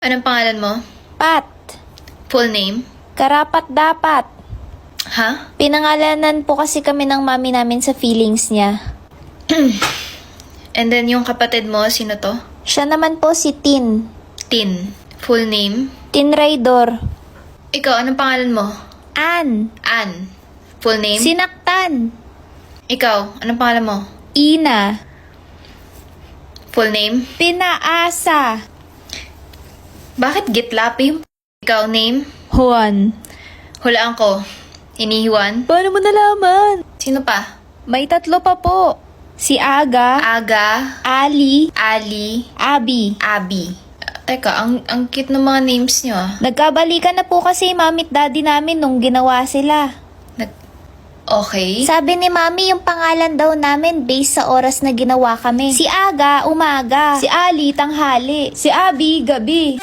Anong pangalan mo? Pat. Full name? Karapat dapat. Ha? Pinangalanan po kasi kami ng mami namin sa feelings niya. And then yung kapatid mo, sino to? Siya naman po si Tin. Tin. Full name? Tin Raidor. Ikaw, anong pangalan mo? Ann. Ann. Full name? Sinaktan. Ikaw, anong pangalan mo? Ina. Full name? Pinaasa. Bakit gitlapi yung ikaw name? Juan. Hulaan ko. Inihiwan? Paano mo nalaman? Sino pa? May 3 pa po. Si Aga, Aga, Ali, Ali, Abi. Abi. Teka, ang cute ng mga names nyo ah. Nagkabalikan na po kasi mami at daddy namin nung ginawa sila. Okay. Sabi ni mami yung pangalan daw namin based sa oras na ginawa kami. Si Aga, umaga. Si Ali, tanghali. Si Abi, gabi.